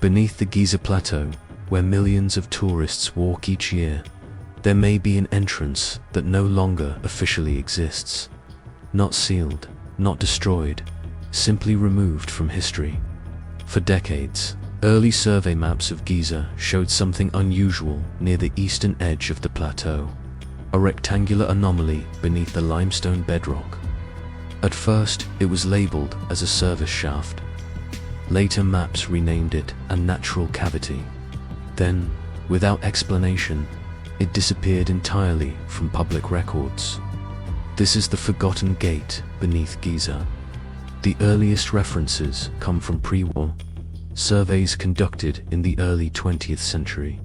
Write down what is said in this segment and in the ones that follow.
Beneath the Giza Plateau, where millions of tourists walk each year, there may be an entrance that no longer officially exists. Not sealed, not destroyed, simply removed from history. For decades, early survey maps of Giza showed something unusual near the eastern edge of the plateau, a rectangular anomaly beneath the limestone bedrock. At first, it was labeled as a service shaft. Later maps renamed it a natural cavity. Then, without explanation, it disappeared entirely from public records. This is the Forgotten Gate Beneath Giza. The earliest references come from pre-war surveys conducted in the early 20th century.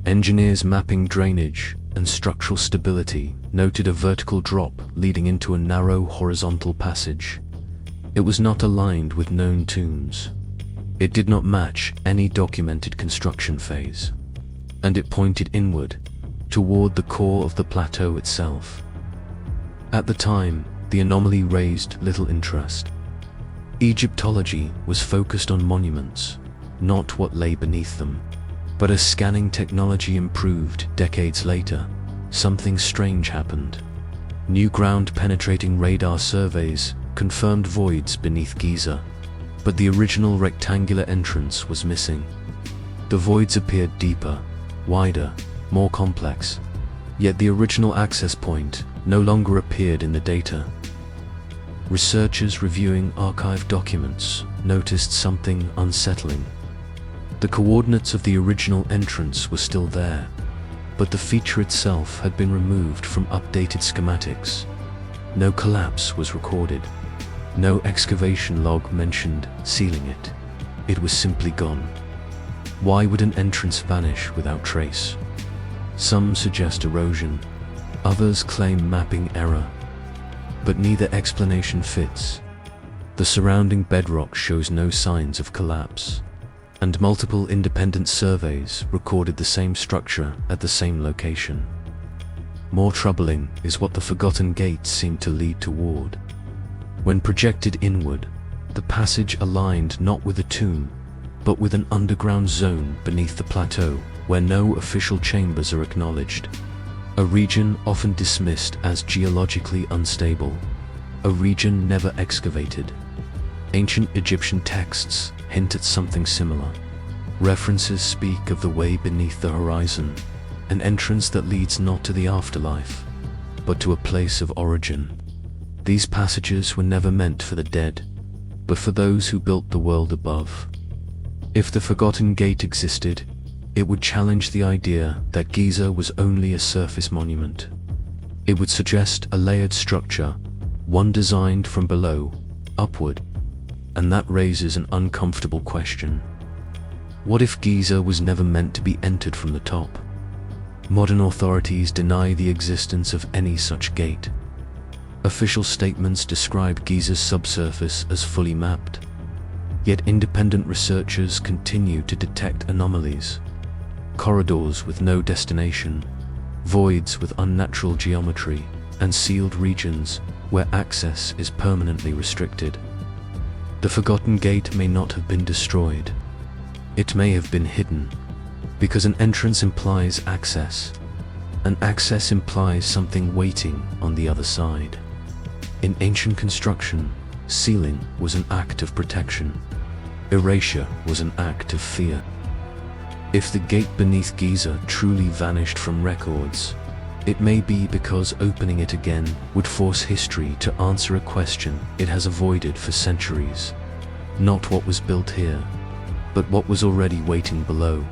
Engineers mapping drainage and structural stability noted a vertical drop leading into a narrow horizontal passage. It was not aligned with known tombs. It did not match any documented construction phase. And it pointed inward, toward the core of the plateau itself. At the time, the anomaly raised little interest. Egyptology was focused on monuments, not what lay beneath them. But as scanning technology improved decades later, something strange happened. New ground-penetrating radar surveys confirmed voids beneath Giza, but the original rectangular entrance was missing. The voids appeared deeper, wider, more complex, yet the original access point no longer appeared in the data. Researchers reviewing archived documents noticed something unsettling. The coordinates of the original entrance were still there, but the feature itself had been removed from updated schematics. No collapse was recorded. No excavation log mentioned sealing it. It was simply gone. Why would an entrance vanish without trace? Some suggest erosion, others claim mapping error, but neither explanation fits. The surrounding bedrock shows no signs of collapse, and multiple independent surveys recorded the same structure at the same location. More troubling is what the Forgotten Gate seemed to lead toward. When projected inward, the passage aligned not with a tomb, but with an underground zone beneath the plateau where no official chambers are acknowledged. A region often dismissed as geologically unstable. A region never excavated. Ancient Egyptian texts hint at something similar. References speak of the way beneath the horizon, an entrance that leads not to the afterlife, but to a place of origin. These passages were never meant for the dead, but for those who built the world above. If the Forgotten Gate existed, it would challenge the idea that Giza was only a surface monument. It would suggest a layered structure, one designed from below, upward, and that raises an uncomfortable question. What if Giza was never meant to be entered from the top? Modern authorities deny the existence of any such gate. Official statements describe Giza's subsurface as fully mapped. Yet independent researchers continue to detect anomalies. Corridors with no destination, voids with unnatural geometry, and sealed regions where access is permanently restricted. The Forgotten Gate may not have been destroyed. It may have been hidden, because an entrance implies access, and access implies something waiting on the other side. In ancient construction, sealing was an act of protection. Erasure was an act of fear. If the gate beneath Giza truly vanished from records, it may be because opening it again would force history to answer a question it has avoided for centuries. Not what was built here, but what was already waiting below.